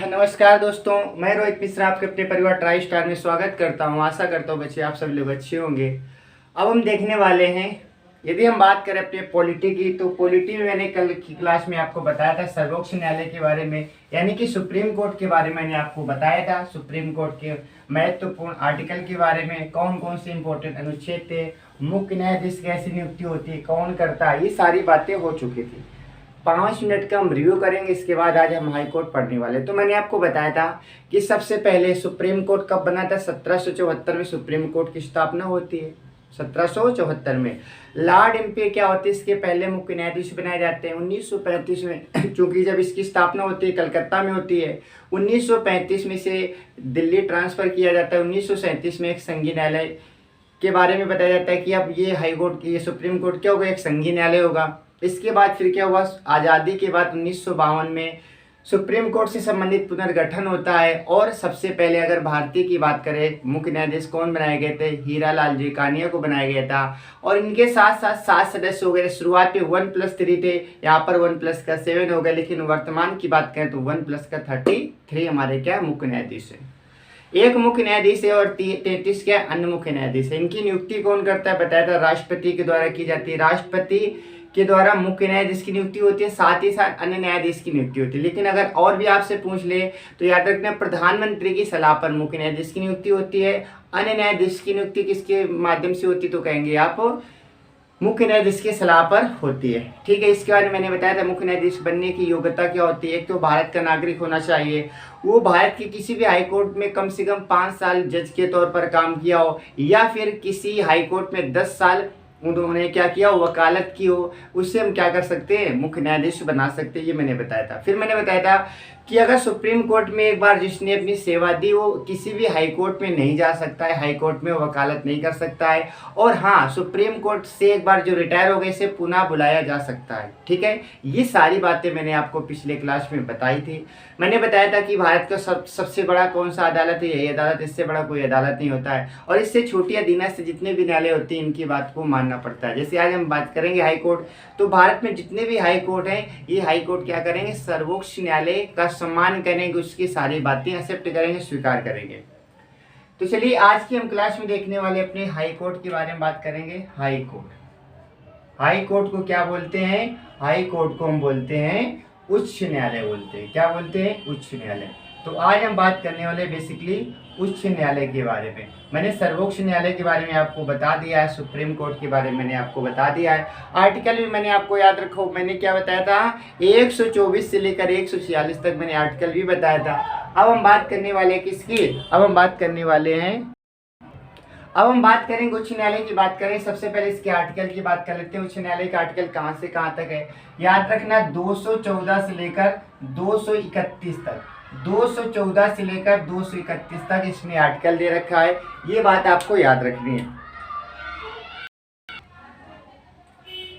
नमस्कार दोस्तों, मैं रोहित मिश्रा आपके अपने परिवार ट्राई स्टार में स्वागत करता हूं। आशा करता हूं बच्चे आप सब लोग अच्छे होंगे। अब हम देखने वाले हैं, यदि हम बात करें अपने पॉलिटी की, तो पॉलिटी में मैंने कल की क्लास में आपको बताया था सर्वोच्च न्यायालय के बारे में, यानी कि सुप्रीम कोर्ट के बारे में मैंने आपको बताया था। सुप्रीम कोर्ट के महत्वपूर्ण आर्टिकल के बारे में, कौन कौन से इंपॉर्टेंट अनुच्छेद थे, मुख्य न्यायाधीश कैसी नियुक्ति होती है, कौन करता है, ये सारी बातें हो चुकी थी। 5 मिनट का हम रिव्यू करेंगे, इसके बाद आज हम हाई कोर्ट पढ़ने वाले। तो मैंने आपको बताया था कि सबसे पहले सुप्रीम कोर्ट कब बना था। 1774 में सुप्रीम कोर्ट की स्थापना होती है। 1774 में लॉर्ड एम्पायर क्या होते हैं, इसके पहले मुख्य न्यायाधीश बनाए जाते हैं। 1935 में चूंकि जब इसकी स्थापना होती है कलकत्ता में होती है, 1935 में से दिल्ली ट्रांसफर किया जाता है। 1937 में एक संघीय न्यायालय के बारे में बताया जाता है कि अब ये हाई कोर्ट ये सुप्रीम कोर्ट क्या होगा, एक संघीय न्यायालय होगा। इसके बाद फिर क्या हुआ, आज़ादी के बाद 1952 में सुप्रीम कोर्ट से संबंधित पुनर्गठन होता है। और सबसे पहले अगर भारतीय की बात करें, मुख्य न्यायाधीश कौन बनाए गए थे, हीरालाल जी कानिया को बनाया गया था। और इनके साथ साथ 7 सदस्य हो गए। शुरुआत में 1+3 थे, यहाँ पर 1+7 हो गए, लेकिन वर्तमान की बात करें तो 1+33 हमारे क्या मुख्य न्यायाधीश है। एक मुख्य न्यायाधीश है और 33 क्या अन्य मुख्य न्यायाधीश है। इनकी नियुक्ति कौन करता है, बताया था राष्ट्रपति के द्वारा की जाती है। राष्ट्रपति के द्वारा मुख्य न्यायाधीश की नियुक्ति होती है, साथ ही साथ अन्य न्यायाधीश की नियुक्ति होती है। लेकिन अगर और भी आपसे पूछ ले तो याद रखना, प्रधानमंत्री की सलाह पर मुख्य न्यायाधीश की नियुक्ति होती है। अन्य न्यायाधीश की नियुक्ति किसके माध्यम से होती है, तो कहेंगे आप मुख्य न्यायाधीश की सलाह पर होती है। ठीक है, इसके बारे में मैंने बताया था मुख्य न्यायाधीश बनने की योग्यता क्या होती है। एक तो भारत का नागरिक होना चाहिए, वो भारत के किसी भी हाई कोर्ट में कम से कम 5 साल जज के तौर पर काम किया हो, या फिर किसी हाई कोर्ट में 10 साल उन्होंने क्या किया हो, वकालत की हो, उससे हम क्या कर सकते हैं, मुख्य न्यायाधीश बना सकते हैं। ये मैंने बताया था। फिर मैंने बताया था कि अगर सुप्रीम कोर्ट में एक बार जिसने अपनी सेवा दी, वो किसी भी हाई कोर्ट में नहीं जा सकता है, हाई कोर्ट में वकालत नहीं कर सकता है। और हाँ, सुप्रीम कोर्ट से एक बार जो रिटायर हो गए, इसे पुनः बुलाया जा सकता है। ठीक है, ये सारी बातें मैंने आपको पिछले क्लास में बताई थी। मैंने बताया था कि भारत का सबसे बड़ा कौन सा अदालत है, यही अदालत, इससे बड़ा कोई अदालत नहीं होता है। और इससे छोटी अधीनस्थ जितने भी न्यायालय होते हैं, इनकी बात को मानना पड़ता है। जैसे आज हम बात करेंगे हाई कोर्ट, तो भारत में जितने भी हाई कोर्ट हैं, ये हाई कोर्ट क्या करेंगे, सर्वोच्च न्यायालय का सम्मान करेंगे, उसकी सारी बातें एक्सेप्ट करेंगे, स्वीकार करेंगे। तो चलिए आज की हम क्लास में देखने वाले अपने हाई कोर्ट के बारे में बात करेंगे। हाई कोर्ट, हाई कोर्ट को क्या बोलते हैं, हाई कोर्ट को हम बोलते हैं उच्च न्यायालय बोलते हैं। क्या बोलते हैं, उच्च न्यायालय। तो आज हम बात करने वाले बेसिकली उच्च न्यायालय के बारे में। मैंने सर्वोच्च न्यायालय के बारे में आपको बता दिया है, सुप्रीम कोर्ट के बारे में मैंने आपको बता दिया है। आर्टिकल भी मैंने आपको याद रखो, मैंने क्या बताया था, 124 से लेकर 146 तक मैंने आर्टिकल भी बताया था। अब हम बात करने वाले हैं किसकी, अब हम बात करने वाले हैं, अब हम बात करेंगे उच्च न्यायालय की बात करें। सबसे पहले इसके आर्टिकल की बात कर लेते हैं। उच्च न्यायालय का आर्टिकल कहां से कहां तक है, याद रखना 214 से लेकर 231 तक, 214 से लेकर 231 तक इसमें आर्टिकल दे रखा है। ये बात आपको याद रखनी है।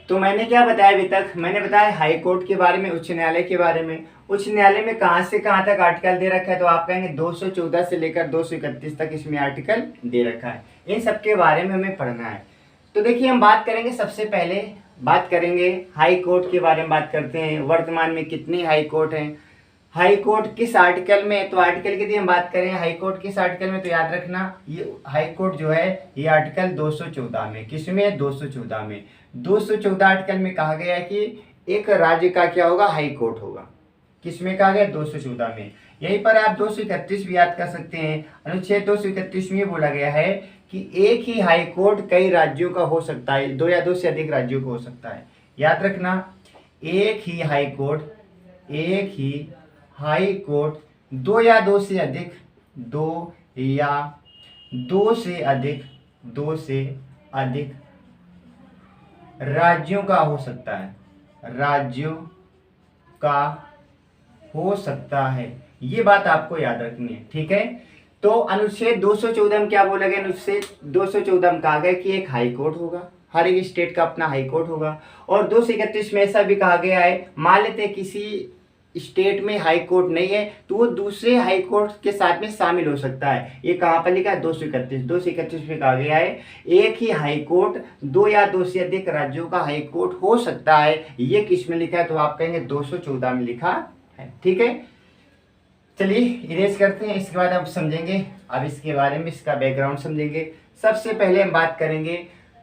तो मैंने क्या बताया अभी तक, मैंने बताया हाई कोर्ट के बारे में, उच्च न्यायालय के बारे में। उच्च न्यायालय में कहां से कहां तक आर्टिकल दे रखा है, तो आप कहेंगे 214 से लेकर 231 तक इसमें आर्टिकल दे रखा है। इन सब के बारे में हमें पढ़ना है। तो देखिए हम बात करेंगे, सबसे पहले बात करेंगे हाई कोर्ट के बारे में। बात करते हैं वर्तमान में कितने हाई कोर्ट हैं, हाई कोर्ट किस आर्टिकल में। तो आर्टिकल की यदि हम बात करें हाई कोर्ट किस आर्टिकल में, तो याद रखना ये हाई कोर्ट जो है ये आर्टिकल 214 में, किसमें, 214 में। 214 आर्टिकल में कहा गया है कि एक राज्य का क्या होगा, हाई कोर्ट होगा। किसमें कहा गया, 214 में। यहीं पर आप 231 भी याद कर सकते हैं। अनुच्छेद 231 में ये बोला गया है कि एक ही हाई कोर्ट कई राज्यों का हो सकता है, 2 या 2 से अधिक राज्यों का हो सकता है। याद रखना, एक ही हाई कोर्ट, एक ही हाई कोर्ट 2 या 2 से अधिक, 2 या 2 से अधिक, 2 से अधिक राज्यों का हो सकता है, राज्यों का हो सकता है। ये बात आपको याद रखनी है। ठीक है, तो अनुच्छेद 214 में क्या बोला गया, अनुच्छेद 214 में कहा गया कि एक हाई कोर्ट होगा, हर एक स्टेट का अपना हाई कोर्ट होगा। और 231 में ऐसा भी कहा गया है, मान लेते किसी स्टेट में हाई कोर्ट नहीं है तो वो दूसरे हाई कोर्ट के साथ में शामिल हो सकता है। ये कहाँ पर लिखा है, 231 में कहा गया है एक ही हाई कोर्ट 2 या 2 से अधिक राज्यों का हाई कोर्ट हो सकता है। ये किस में लिखा है, तो आप कहेंगे 214 में लिखा है। ठीक है, चलिए इरेज करते हैं, इसके बाद अब समझेंगे, अब इसके बारे में इसका बैकग्राउंड समझेंगे। सबसे पहले हम बात करेंगे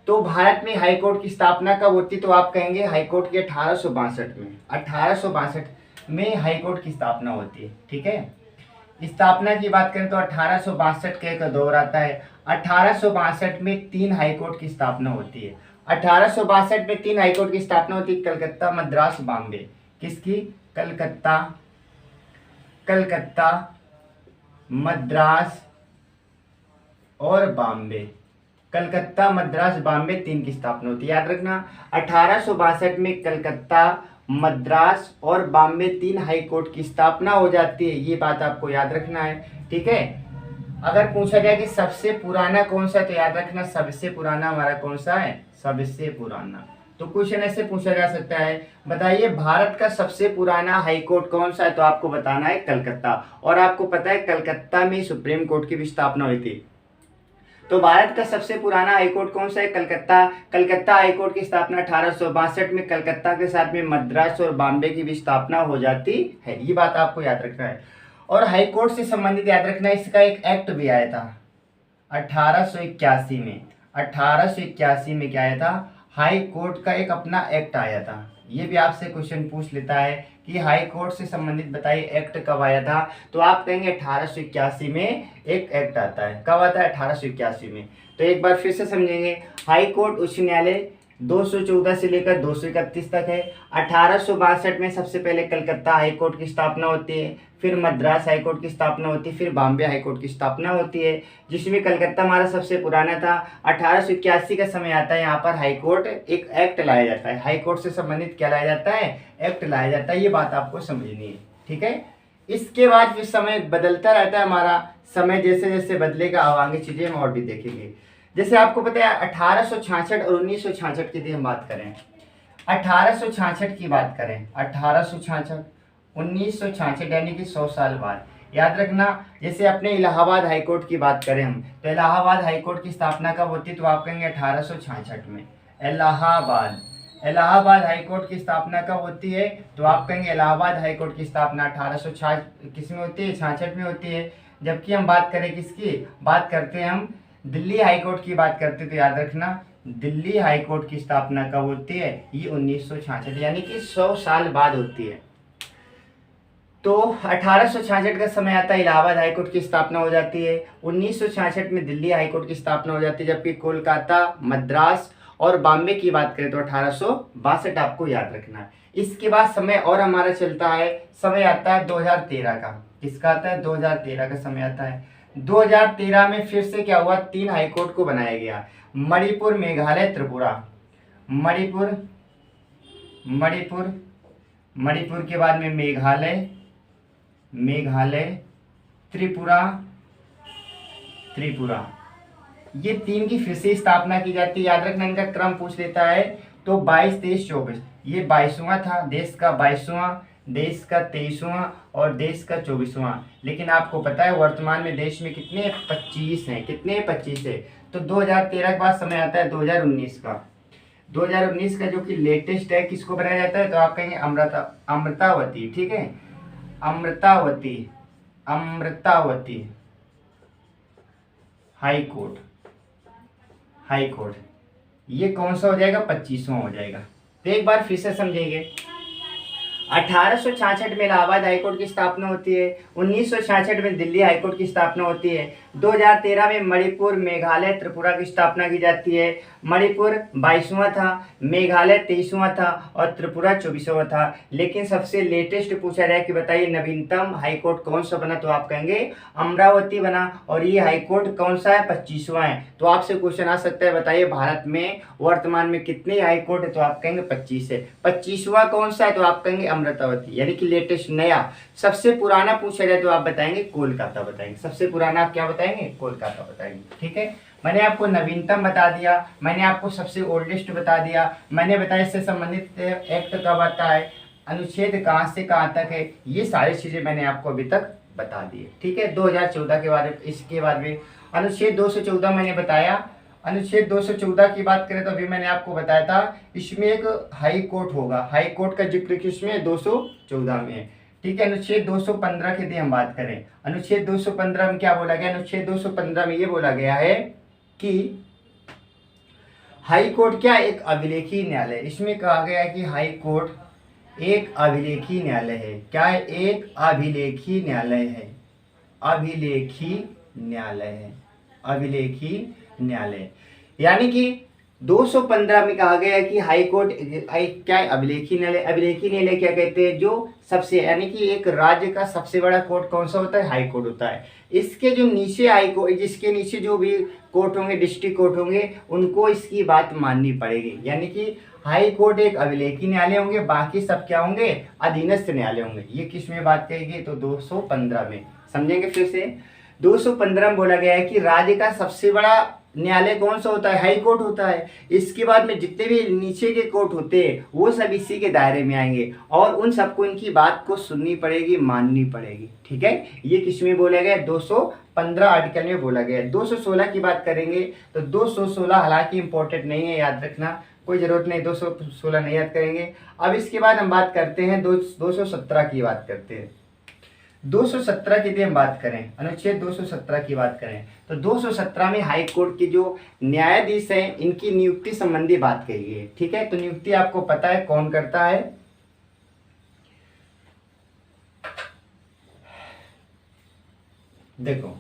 तो भारत में हाई कोर्ट की स्थापना कब होती, तो आप कहेंगे हाई कोर्ट की 1862 में, 1862 में हाई कोर्ट की स्थापना होती है। ठीक है, स्थापना की बात करें तो 1862 का एक दौर आता है। 1862 में 3 हाई कोर्ट की स्थापना होती है। 1862 में 3 हाई कोर्ट की स्थापना होती है, कलकत्ता, मद्रास, बॉम्बे। किसकी? कलकत्ता, कलकत्ता, मद्रास और बॉम्बे। कलकत्ता, मद्रास, बॉम्बे 3 की स्थापना होती है, याद रखना। 1862 में कलकत्ता, मद्रास और बॉम्बे 3 हाई कोर्ट की स्थापना हो जाती है, ये बात आपको याद रखना है। ठीक है, अगर पूछा जाए कि सबसे पुराना कौन सा है, तो याद रखना सबसे पुराना हमारा कौन सा है, सबसे पुराना। तो क्वेश्चन ऐसे पूछा जा सकता है, बताइए भारत का सबसे पुराना हाई कोर्ट कौन सा है, तो आपको बताना है कलकत्ता। और आपको पता है कलकत्ता में सुप्रीम कोर्ट की भी स्थापना हुई थी। तो भारत का सबसे पुराना हाईकोर्ट कौन सा है, कलकत्ता। कलकत्ता हाईकोर्ट की स्थापना 1862 में कलकत्ता के साथ में मद्रास और बॉम्बे की भी स्थापना हो जाती है, ये बात आपको याद रखना है। और हाईकोर्ट से संबंधित याद रखना है, इसका एक एक्ट भी आया था 1881 में। 1881 में क्या आया था, हाई कोर्ट का एक अपना एक्ट आया था। ये भी आपसे क्वेश्चन पूछ लेता है कि हाई कोर्ट से संबंधित बताइए एक्ट कब आया था, तो आप कहेंगे 1881 में एक एक्ट आता है। कब आता है, 1881 में। तो एक बार फिर से समझेंगे, हाई कोर्ट उच्च न्यायालय 214 से लेकर 231 तक है। 1862 में सबसे पहले कलकत्ता हाई कोर्ट की स्थापना होती है, फिर मद्रास हाई कोर्ट की स्थापना होती है, फिर बॉम्बे हाई कोर्ट की स्थापना होती है, जिसमें कलकत्ता हमारा सबसे पुराना था। 1881 का समय आता है, यहाँ पर हाई कोर्ट एक एक्ट लाया जाता है। हाई कोर्ट से संबंधित क्या लाया जाता है, एक्ट लाया जाता है, ये बात आपको समझनी है। ठीक है, इसके बाद फिर समय बदलता रहता है हमारा, समय जैसे जैसे बदलेगा आगे चीजें हम और भी देखेंगे। जैसे आपको पता है 1866 और 1966 की हम बात करें, 1866 की बात करें, 1866 1966 यानी कि 100 साल बाद। याद रखना, जैसे अपने इलाहाबाद हाईकोर्ट की बात करें हम, तो इलाहाबाद हाईकोर्ट की स्थापना कब होती है, तो आप कहेंगे 1866 में। इलाहाबाद, इलाहाबाद हाईकोर्ट की स्थापना कब होती है, तो आप कहेंगे इलाहाबाद हाईकोर्ट की स्थापना 1866 किस में होती है, 66 में होती है। जबकि हम बात करें किसकी बात करते हैं, हम दिल्ली हाईकोर्ट की बात करते हैं, तो याद रखना दिल्ली हाईकोर्ट की स्थापना कब होती है, ये 1966 यानी कि 100 साल बाद होती है। तो 1866 का समय आता है, इलाहाबाद हाईकोर्ट की स्थापना हो जाती है। 1966 में दिल्ली हाईकोर्ट की स्थापना हो जाती है, जबकि कोलकाता, मद्रास और बॉम्बे की बात करें तो 1862 आपको याद रखना है। इसके बाद समय और हमारा चलता है, समय आता है 2013 का। किसका आता है, 2013 का समय आता है। 2013 में फिर से क्या हुआ, 3 हाईकोर्ट को बनाया गया, मणिपुर, मेघालय, त्रिपुरा। मणिपुर, मणिपुर, मणिपुर के बाद में मेघालय, मेघालय, त्रिपुरा, त्रिपुरा, ये 3 की फिर से स्थापना की जाती है। याद रखना, इनका क्रम पूछ लेता है तो 22, 23, 24। ये 22वां था, देश का 22वां, देश का 23वां और देश का 24वां। लेकिन आपको पता है वर्तमान में देश में कितने, 25 हैं। कितने, 25 है। तो 2013 के बाद समय आता है 2019 का। 2019 का जो कि लेटेस्ट है, किसको बनाया जाता है, तो आप कहेंगे अमृतावती। ठीक है, अमृतावती, अमृतावती हाई कोर्ट, हाई कोर्ट। ये कौन सा हो जाएगा, 25वां हो जाएगा। तो एक बार फिर से समझेंगे, 1866 में इलाहाबाद हाईकोर्ट की स्थापना होती है, 1966 में दिल्ली हाईकोर्ट की स्थापना होती है, 2013 में मणिपुर, मेघालय, त्रिपुरा की स्थापना की जाती है। मणिपुर 22वां था, मेघालय 23वां था और त्रिपुरा 24वां था। लेकिन सबसे लेटेस्ट पूछा जाए कि बताइए नवीनतम हाईकोर्ट कौन सा बना, तो आप कहेंगे अमरावती बना। और ये हाईकोर्ट कौन सा है, 25वां है। तो आपसे क्वेश्चन आ सकता है, बताइए भारत में वर्तमान में कितने हाईकोर्ट है, तो आप कहेंगे 25 है। 25वां कौन सा है, तो आप कहेंगे अमृतावती, यानी कि लेटेस्ट नया। सबसे पुराना पूछा जाए तो आप बताएंगे कोलकाता बताएंगे। सबसे पुराना आप क्या बताएंगे, कोलकाता बताएंगे। ठीक है, मैंने आपको नवीनतम बता दिया, मैंने आपको सबसे ओल्डेस्ट बता दिया, मैंने बताया इससे संबंधित एक्ट कब आता है, अनुच्छेद कहाँ से कहाँ तक है, ये सारी चीजें मैंने आपको अभी तक बता दी है। ठीक है, 2014 के बारे में, इसके बाद में अनुच्छेद 214 मैंने बताया। अनुच्छेद 214 की बात करें तो अभी मैंने आपको बताया था, इसमें एक हाई कोर्ट होगा। हाई कोर्ट का जिक्र किसमें, 214 में है। ठीक है। अनुच्छेद 215 की यदि हम बात करें, अनुच्छेद 215 में क्या बोला गया? अनुच्छेद 215 में ये बोला गया है कि हाई कोर्ट क्या एक अभिलेखी न्यायालय। इसमें कहा गया है कि हाई कोर्ट एक अभिलेखी न्यायालय है। क्या है? एक अभिलेखी न्यायालय है। अभिलेखी न्यायालय है। अभिलेखी न्यायालय यानी कि 215 में कहा गया है कि हाई कोर्ट क्या है? अभिलेखी न्यायालय। अभिलेखी न्यायालय क्या कहते हैं? जो सबसे यानी कि एक राज्य का सबसे बड़ा कोर्ट कौन सा होता है? हाई कोर्ट होता है। इसके जो नीचे हाई कोर्ट, जिसके नीचे जो भी कोर्ट होंगे, डिस्ट्रिक्ट कोर्ट होंगे, उनको इसकी बात माननी पड़ेगी। यानी कि हाई कोर्ट एक अभिलेखी न्यायालय होंगे, बाकी सब क्या होंगे? अधीनस्थ न्यायालय होंगे। ये किस में बात कहेगी? तो 215 में। समझेंगे फिर से। 215 में बोला गया है कि राज्य का सबसे बड़ा न्यायालय कौन सा होता है? हाई कोर्ट होता है। इसके बाद में जितने भी नीचे के कोर्ट होते हैं वो सब इसी के दायरे में आएंगे और उन सबको इनकी बात को सुननी पड़ेगी, माननी पड़ेगी। ठीक है। ये किस में बोला गया? 215 आर्टिकल में बोला गया है। 216 की बात करेंगे तो 216 हालांकि इंपॉर्टेंट नहीं है, याद रखना कोई जरूरत नहीं, 216 नहीं याद करेंगे। अब इसके बाद हम बात करते हैं 217 की बात करते हैं। 217 की यदि हम बात करें, अनुच्छेद 217 की बात करें तो 217 में हाई कोर्ट के जो न्यायाधीश हैं इनकी नियुक्ति संबंधी बात कही गई है। ठीक है। तो नियुक्ति आपको पता है कौन करता है? देखो,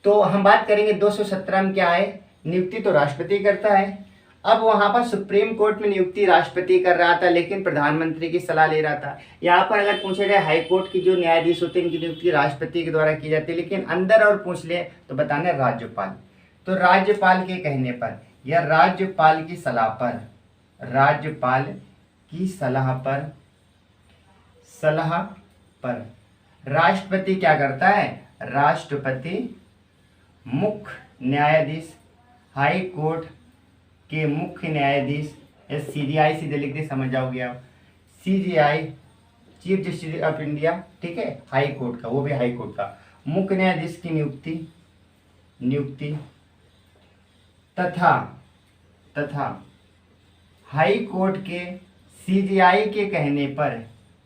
तो हम बात करेंगे 217 में क्या है? नियुक्ति तो राष्ट्रपति करता है। अब वहां पर सुप्रीम कोर्ट में नियुक्ति राष्ट्रपति कर रहा था, लेकिन प्रधानमंत्री की सलाह ले रहा था। यहाँ पर अगर पूछा जाए हाई कोर्ट की जो न्यायाधीश होते हैं इनकी नियुक्ति राष्ट्रपति के द्वारा की जाती है, लेकिन अंदर और पूछ ले तो बताना राज्यपाल। तो राज्यपाल के कहने पर या राज्यपाल की सलाह पर, राज्यपाल की सलाह पर राष्ट्रपति क्या करता है? राष्ट्रपति मुख्य न्यायाधीश, हाई कोर्ट के मुख्य न्यायाधीश, CJI सीधे लिख दे, समझ जाओगे आप। CJI chief justice of India, ठीक है, हाई कोर्ट का, वो भी हाई कोर्ट का मुख्य न्यायाधीश की नियुक्ति तथा हाई कोर्ट के CJI के कहने पर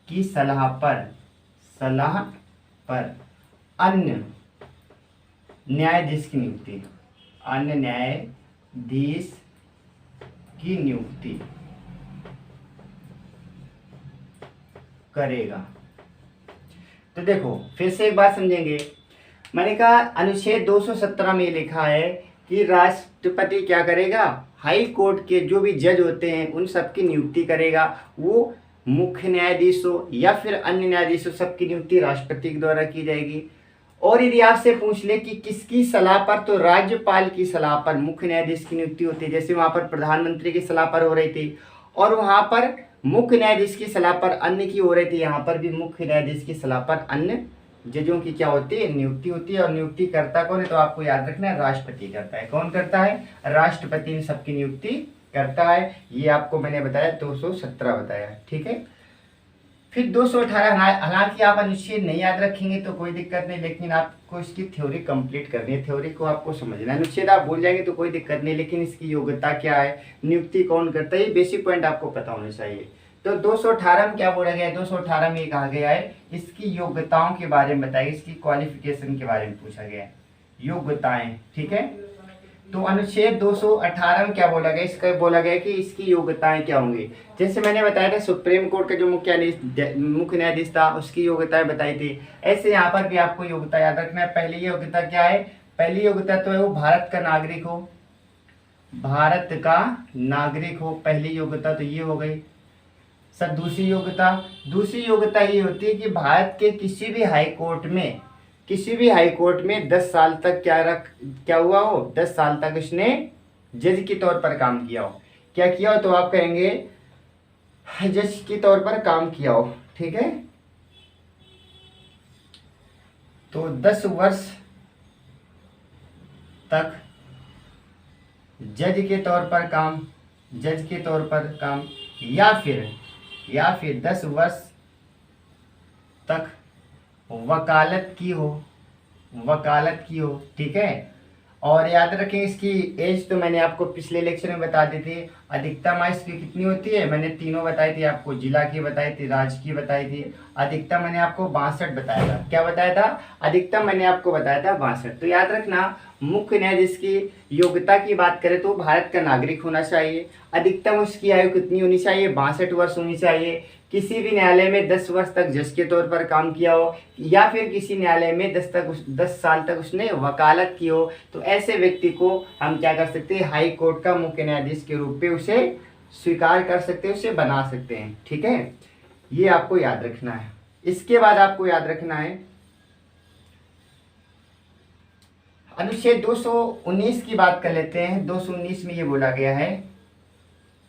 की सलाह पर अन्य न्यायाधीश की नियुक्ति, अन्य न्यायाधीश की नियुक्ति करेगा। तो देखो फिर से एक बात समझेंगे। मैंने कहा अनुच्छेद 217 में लिखा है कि राष्ट्रपति क्या करेगा? हाई कोर्ट के जो भी जज होते हैं उन सबकी नियुक्ति करेगा। वो मुख्य न्यायाधीश हो या फिर अन्य न्यायाधीश हो, सबकी नियुक्ति राष्ट्रपति के द्वारा की जाएगी। और यदि आपसे पूछ ले कि किसकी सलाह पर, तो राज्यपाल की सलाह पर मुख्य न्यायाधीश की नियुक्ति होती है। जैसे वहां पर प्रधानमंत्री की सलाह पर हो रही थी और वहां पर मुख्य न्यायाधीश की सलाह पर अन्य की हो रही थी, यहाँ पर भी मुख्य न्यायाधीश की सलाह पर अन्य जजों की क्या होती है? नियुक्ति होती है। और नियुक्ति करता कौन है? तो आपको याद रखना है राष्ट्रपति करता है। कौन करता है? राष्ट्रपति इन सबकी नियुक्ति करता है। ये आपको मैंने बताया 217 बताया, ठीक है। फिर 218, हालांकि आप अनुच्छेद नहीं याद रखेंगे तो कोई दिक्कत नहीं, लेकिन आपको इसकी थ्योरी कंप्लीट करनी है, थ्योरी को आपको समझना है। अनुच्छेद आप भूल जाएंगे तो कोई दिक्कत नहीं, लेकिन इसकी योग्यता क्या है, नियुक्ति कौन करता है, ये बेसिक पॉइंट आपको पता होना चाहिए। तो 218 में क्या बोला गया है? 218 में कहा गया है इसकी योग्यताओं के बारे में बताइए, इसकी क्वालिफिकेशन के बारे में पूछा गया है, योग्यताएं, ठीक है। तो अनुच्छेद 218 में क्या बोला गया? इसका बोला गया कि इसकी योग्यताएं क्या होंगी। जैसे मैंने बताया था सुप्रीम कोर्ट का जो मुख्य न्यायाधीश था उसकी योग्यताएं बताई थी, ऐसे यहाँ पर भी आपको योग्यता याद रखना है। पहली योग्यता क्या है? पहली योग्यता तो है वो भारत का नागरिक हो, भारत का नागरिक हो, पहली योग्यता तो ये हो गई। सर दूसरी योग्यता ये होती है कि भारत के किसी भी हाई कोर्ट में 10 साल तक क्या हुआ हो, 10 साल तक इसने जज के तौर पर काम किया हो। क्या किया हो? तो आप कहेंगे जज के तौर पर काम किया हो, ठीक है। तो 10 वर्ष तक जज के तौर पर काम या फिर 10 वर्ष तक वकालत की हो, ठीक है। और याद रखें इसकी एज तो मैंने आपको पिछले लेक्चर में बता दी थी। अधिकतम आयु इसकी कितनी होती है, मैंने तीनों बताई थी आपको, जिला की बताई थी, राज्य की बताई थी। अधिकतम मैंने आपको 62 बताया था। क्या बताया था, अधिकतम मैंने आपको बताया था 62। तो याद रखना, मुख्य न्यायाधीश की योग्यता की बात करें तो भारत का नागरिक होना चाहिए। अधिकतम उसकी आयु कितनी होनी चाहिए, 62 वर्ष होनी चाहिए। किसी भी न्यायालय में 10 वर्ष तक जज के तौर पर काम किया हो, या फिर किसी न्यायालय में 10 साल तक उसने वकालत की हो, तो ऐसे व्यक्ति को हम क्या कर सकते हैं, हाई कोर्ट का मुख्य न्यायाधीश के रूप में उसे स्वीकार कर सकते हैं, उसे बना सकते हैं। ठीक है, ये आपको याद रखना है। इसके बाद आपको याद रखना है अनुच्छेद 219 की बात कर लेते हैं। 219 में ये बोला गया है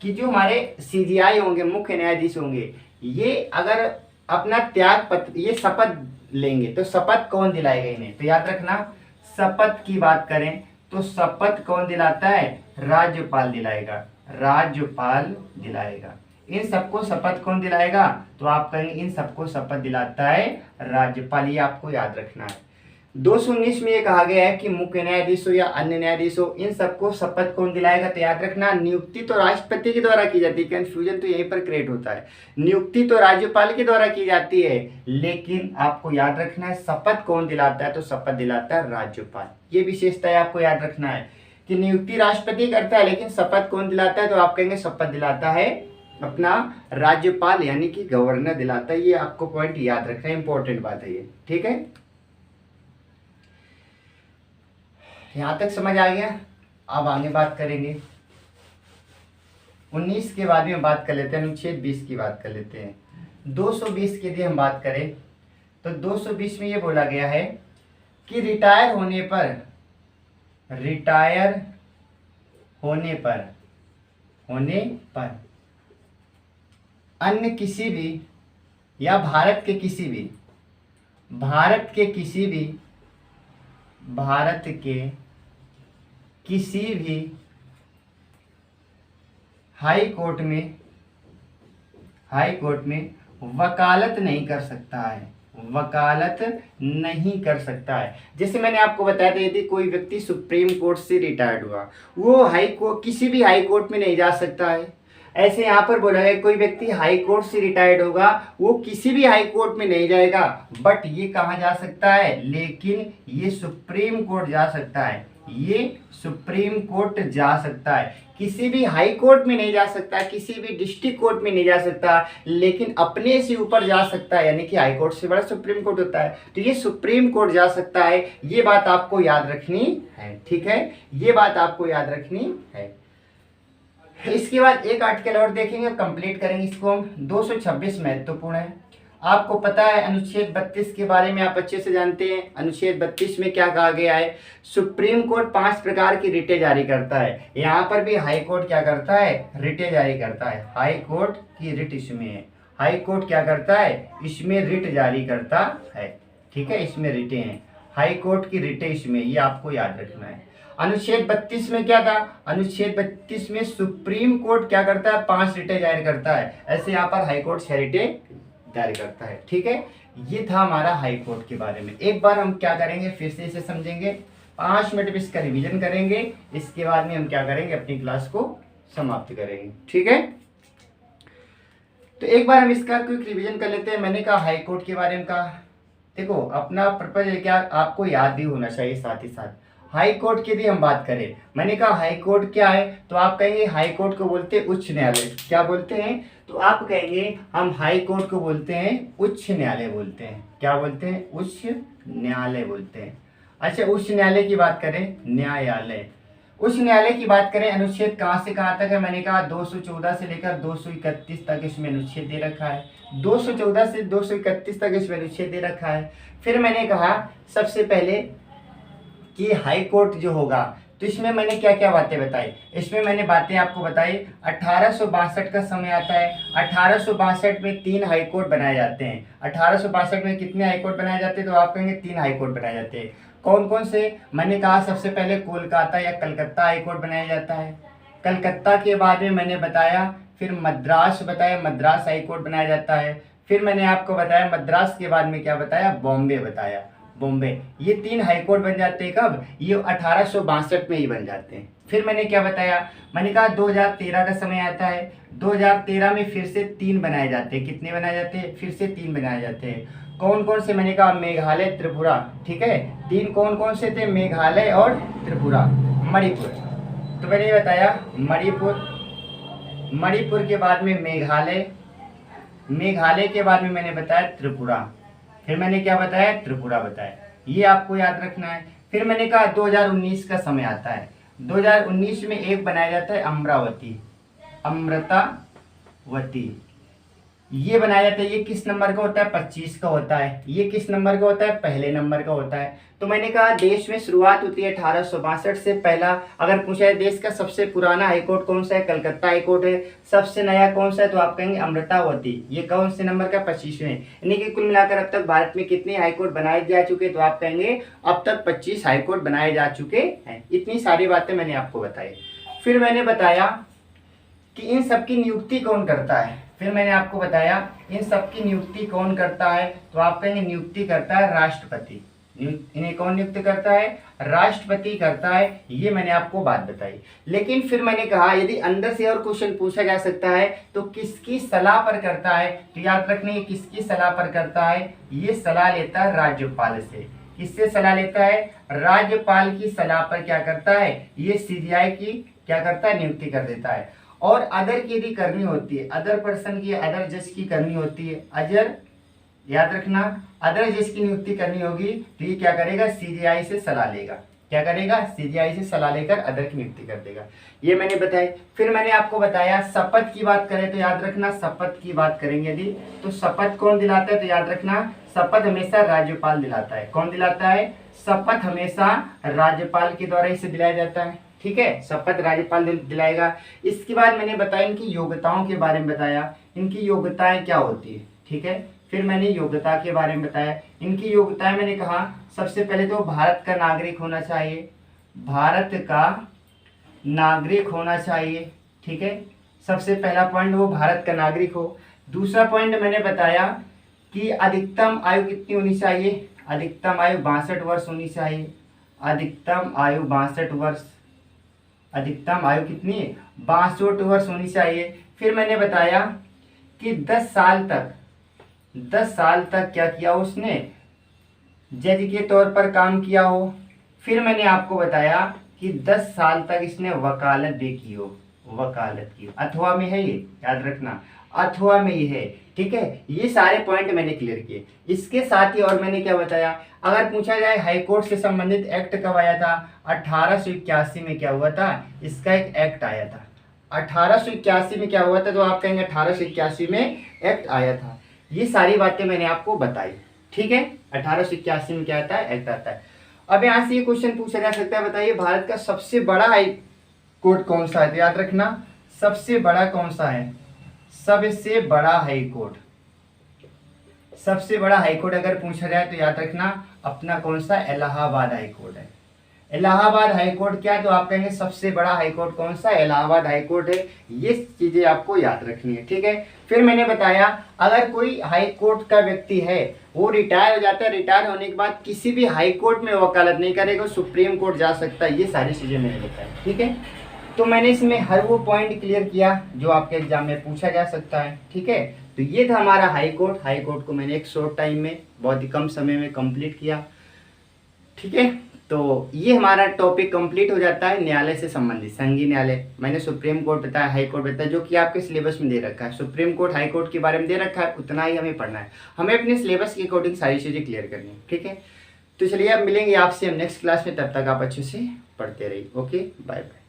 कि जो हमारे सीजीआई होंगे, मुख्य न्यायाधीश होंगे, ये अगर अपना त्याग पत्र, ये शपथ लेंगे तो शपथ कौन दिलाएगा इन्हें। तो याद रखना, शपथ की बात करें तो शपथ कौन दिलाता है, राज्यपाल दिलाएगा, राज्यपाल दिलाएगा। इन सबको शपथ कौन दिलाएगा, तो आप कहेंगे इन सबको शपथ दिलाता है राज्यपाल। ये आपको याद रखना है। 219 में ये कहा गया है कि मुख्य न्यायाधीश हो या अन्य न्यायाधीश हो, इन सबको शपथ कौन दिलाएगा। तो याद रखना, नियुक्ति तो राष्ट्रपति के द्वारा की जाती है, कंफ्यूजन तो यहीं पर क्रिएट होता है। नियुक्ति तो राज्यपाल के द्वारा की जाती है, लेकिन आपको याद रखना है शपथ कौन दिलाता है, तो शपथ दिलाता है राज्यपाल। ये विशेषता आपको याद रखना है कि नियुक्ति राष्ट्रपति करता है, लेकिन शपथ कौन दिलाता है, तो आप कहेंगे शपथ दिलाता है अपना राज्यपाल, यानी कि गवर्नर दिलाता है। ये आपको पॉइंट याद रखना है, इंपॉर्टेंट बात है ये। ठीक है, यहां तक समझ आ गया। अब आगे बात करेंगे 19 के बाद में बात कर लेते हैं, अनुच्छेद 20 की बात कर लेते हैं। 220 के लिए हम बात करें तो 220 में ये बोला गया है कि रिटायर होने पर अन्य किसी भी या भारत के किसी भी हाई कोर्ट में वकालत नहीं कर सकता है। जैसे मैंने आपको बताया था, यदि कोई व्यक्ति सुप्रीम कोर्ट से रिटायर्ड हुआ, वो किसी भी हाई कोर्ट में नहीं जा सकता है। ऐसे यहाँ पर बोला है कोई व्यक्ति हाई कोर्ट से रिटायर्ड होगा, वो किसी भी हाई कोर्ट में नहीं जाएगा, बट ये कहाँ जा सकता है, लेकिन ये सुप्रीम कोर्ट जा सकता है, ये सुप्रीम कोर्ट जा सकता है। किसी भी हाई कोर्ट में नहीं जा सकता, किसी भी डिस्ट्रिक्ट कोर्ट में नहीं जा सकता, लेकिन अपने से ऊपर जा सकता है, यानी कि हाई कोर्ट से बड़ा सुप्रीम कोर्ट होता है, तो ये सुप्रीम कोर्ट जा सकता है। ये बात आपको याद रखनी है। ठीक है, ये बात आपको याद रखनी है। इसके बाद एक आर्टिकल और देखेंगे, कंप्लीट करेंगे इसको हम। 226 महत्वपूर्ण है। आपको पता है अनुच्छेद 32 के बारे में आप अच्छे से जानते हैं। अनुच्छेद 32 में क्या कहा गया है, सुप्रीम कोर्ट 5 प्रकार की रिटें जारी करता है। यहाँ पर भी हाई कोर्ट क्या करता है, रिटें जारी करता है। हाई कोर्ट की रिट इसमें है, हाई कोर्ट क्या करता है, इसमें रिट जारी करता है। ठीक है, इसमें रिटें हैं, हाई कोर्ट की रिटें इसमें, ये आपको याद रखना है। अनुच्छेद 32 में क्या था, अनुच्छेद 32 में सुप्रीम कोर्ट क्या करता है, 5 रिटें जारी करता है। ऐसे यहाँ पर हाई कोर्ट 6 रिटें जारी करता है। ठीक है, ये था हमारा हाई कोर्ट के बारे में। एक बार हम क्या करेंगे, फिर से इसे समझेंगे, 5 मिनट में इसका रिवीजन करेंगे। इसके बाद में हम क्या करेंगे, अपनी क्लास को समाप्त करेंगे। ठीक है, तो एक बार हम इसका क्विक रिवीजन कर लेते हैं। मैंने कहा हाई कोर्ट के बारे में कहा, देखो अपना पर्पज है क्या, आपको याद भी होना चाहिए। साथ ही साथ हाई कोर्ट की भी हम बात करें, मैंने कहा हाई कोर्ट क्या है, तो आप कहेंगे हाई कोर्ट को बोलते हैं उच्च न्यायालय। क्या बोलते हैं, तो आप कहेंगे हम हाई कोर्ट को बोलते हैं उच्च न्यायालय बोलते हैं। क्या बोलते हैं, उच्च न्यायालय बोलते हैं। अच्छा, उच्च न्यायालय की बात करें, न्यायालय, उच्च न्यायालय की बात करें, अनुच्छेद कहाँ से कहाँ तक है, मैंने कहा 214 से लेकर 231 तक इसमें अनुच्छेद दे रखा है। 214 से 231 तक इसमें अनुच्छेद दे रखा है। फिर मैंने कहा सबसे पहले कि हाई कोर्ट जो होगा, तो इसमें मैंने क्या क्या बातें बताई, इसमें मैंने बातें आपको बताई 1862 का समय आता है। 1862 में 3 हाई कोर्ट बनाए जाते हैं। 1862 में कितने हाई कोर्ट बनाए जाते हैं, तो आप कहेंगे 3 हाई कोर्ट बनाए जाते हैं। कौन कौन से, मैंने कहा सबसे पहले कोलकाता या कलकत्ता हाई कोर्ट बनाया जाता है। कलकत्ता के बाद में मैंने बताया, फिर मद्रास बताया, मद्रास हाई कोर्ट बनाया जाता है। फिर मैंने आपको बताया मद्रास के बाद में क्या बताया, बॉम्बे बताया। बॉम्बे। ये 3 हाईकोर्ट बन जाते हैं कब? ये 1862 में ही बन जाते हैं। फिर मैंने क्या बताया, मैंने कहा 2013 का समय आता है, 2013 में फिर से 3 बनाए जाते हैं। कितने बनाए जाते हैं? फिर से 3 बनाए जाते हैं। कौन कौन से? मैंने कहा मेघालय, त्रिपुरा, ठीक है। 3 कौन कौन से थे? मेघालय और त्रिपुरा, मणिपुर। तो मैंने ये बताया मणिपुर, मणिपुर के बाद में मेघालय, मेघालय के बाद में मैंने बताया त्रिपुरा, फिर मैंने क्या बताया? त्रिपुरा बताया। ये आपको याद रखना है। फिर मैंने कहा 2019 का समय आता है, 2019 में एक बनाया जाता है अमरावती, अमृतावती, ये बनाया जाता है। ये किस नंबर का होता है? 25 का होता है। ये किस नंबर का होता है? पहले नंबर का होता है। तो मैंने कहा देश में शुरुआत होती है 1862 से। पहला अगर पूछा है देश का सबसे पुराना हाईकोर्ट कौन सा है? कलकत्ता हाईकोर्ट है। सबसे नया कौन सा है? तो आप कहेंगे अमृतावती। ये कौन से नंबर का? 25वें। यानी कि कुल मिलाकर अब तक भारत में कितने हाईकोर्ट बनाए जा चुके? तो आप कहेंगे अब तक 25 हाईकोर्ट बनाए जा चुके हैं। इतनी सारी बातें मैंने आपको बताई। फिर मैंने बताया कि इन सबकी नियुक्ति कौन करता है। फिर मैंने आपको बताया इन सबकी नियुक्ति कौन करता है? तो आप कहेंगे नियुक्ति करता है राष्ट्रपति। इन्हें कौन नियुक्त करता है? राष्ट्रपति करता है। ये मैंने आपको बात बताई। लेकिन फिर मैंने कहा यदि अंदर से और क्वेश्चन पूछा जा सकता है तो किसकी सलाह पर करता है? तो याद रखना ये किसकी सलाह पर करता है? ये सलाह लेता है राज्यपाल से। किससे सलाह लेता है? राज्यपाल की सलाह पर क्या करता है? ये सीजीआई की क्या करता है? नियुक्ति कर देता है। और अदर की यदि करनी होती है, अदर पर्सन की, अदर जज की करनी होती है, अजर, याद रखना अदर जज की नियुक्ति करनी होगी तो ये क्या करेगा? सीजीआई से सलाह लेगा। क्या करेगा? सीजीआई से सलाह लेकर अदर की नियुक्ति कर देगा। ये मैंने बताया। फिर मैंने आपको बताया शपथ की बात करें तो याद रखना शपथ की बात करेंगे यदि तो शपथ कौन दिलाता है? तो याद रखना शपथ हमेशा राज्यपाल दिलाता है। कौन दिलाता है? शपथ हमेशा राज्यपाल के द्वारा इसे दिलाया जाता है। ठीक है, शपथ राज्यपाल दिलाएगा। इसके बाद मैंने बताया इनकी योग्यताओं के बारे में बताया, इनकी योग्यताएं क्या होती है। ठीक है, फिर मैंने योग्यता के बारे में बताया। इनकी योग्यताएं मैंने कहा सबसे पहले तो भारत का नागरिक होना चाहिए, भारत का नागरिक होना चाहिए। ठीक है, सबसे पहला पॉइंट वो भारत का नागरिक हो। दूसरा पॉइंट मैंने बताया कि अधिकतम आयु कितनी होनी चाहिए? अधिकतम आयु 62 वर्ष होनी चाहिए। अधिकतम आयु 62 वर्ष, अधिकतम आयु कितनी है? 62 वर्ष होनी चाहिए। फिर मैंने बताया कि 10 साल तक क्या किया उसने? जज के तौर पर काम किया हो। फिर मैंने आपको बताया कि 10 साल तक इसने वकालत भी की हो, वकालत की हो। अथवा में है ये, याद रखना अथवा में ही है। ठीक है, ये सारे पॉइंट मैंने क्लियर किए। इसके साथ ही और मैंने क्या बताया, अगर पूछा जाए हाईकोर्ट से संबंधित एक्ट कब आया था? 1881 में क्या हुआ था? इसका एक एक्ट आया था। 1881 में क्या हुआ था? तो आप कहेंगे 1881 में एक्ट आया था। ये सारी बातें मैंने आपको बताई। ठीक है, 1881 में क्या आता है? एक्ट आता है। अब यहाँ से ये क्वेश्चन पूछा जा सकता है, बताइए भारत का सबसे बड़ा हाई कोर्ट कौन सा है? तो याद रखना सबसे बड़ा कौन सा है? सबसे बड़ा हाई कोर्ट, सबसे बड़ा हाई कोर्ट अगर पूछा जाए तो याद रखना अपना कौन सा? इलाहाबाद हाई कोर्ट है। इलाहाबाद हाई कोर्ट क्या है? तो आप कहेंगे सबसे बड़ा हाई कोर्ट कौन सा? इलाहाबाद हाई कोर्ट है। ये चीजें आपको याद रखनी है। ठीक है, फिर मैंने बताया अगर कोई हाई कोर्ट का व्यक्ति है वो रिटायर हो जाता है, रिटायर होने के बाद किसी भी हाई कोर्ट में वकालत नहीं करेगा, सुप्रीम कोर्ट जा सकता है। ये सारी चीजें मैंने बताई। ठीक है, तो मैंने इसमें हर वो पॉइंट क्लियर किया जो आपके एग्जाम में पूछा जा सकता है। ठीक है, तो ये था हमारा हाई कोर्ट। हाई कोर्ट को मैंने एक शॉर्ट टाइम में, बहुत ही कम समय में कंप्लीट किया। ठीक है, तो ये हमारा टॉपिक कंप्लीट हो जाता है न्यायालय से संबंधित। संघीय न्यायालय मैंने सुप्रीम कोर्ट बताया, हाई कोर्ट बताया, जो कि आपके सिलेबस में दे रखा है। सुप्रीम कोर्ट हाई कोर्ट के बारे में दे रखा है, उतना ही हमें पढ़ना है। हमें अपने सिलेबस के अकॉर्डिंग सारी चीज़ें क्लियर करनी है। ठीक है, तो चलिए अब मिलेंगे आपसे हम नेक्स्ट क्लास में, तब तक आप अच्छे से पढ़ते रहिए। Okay, bye bye.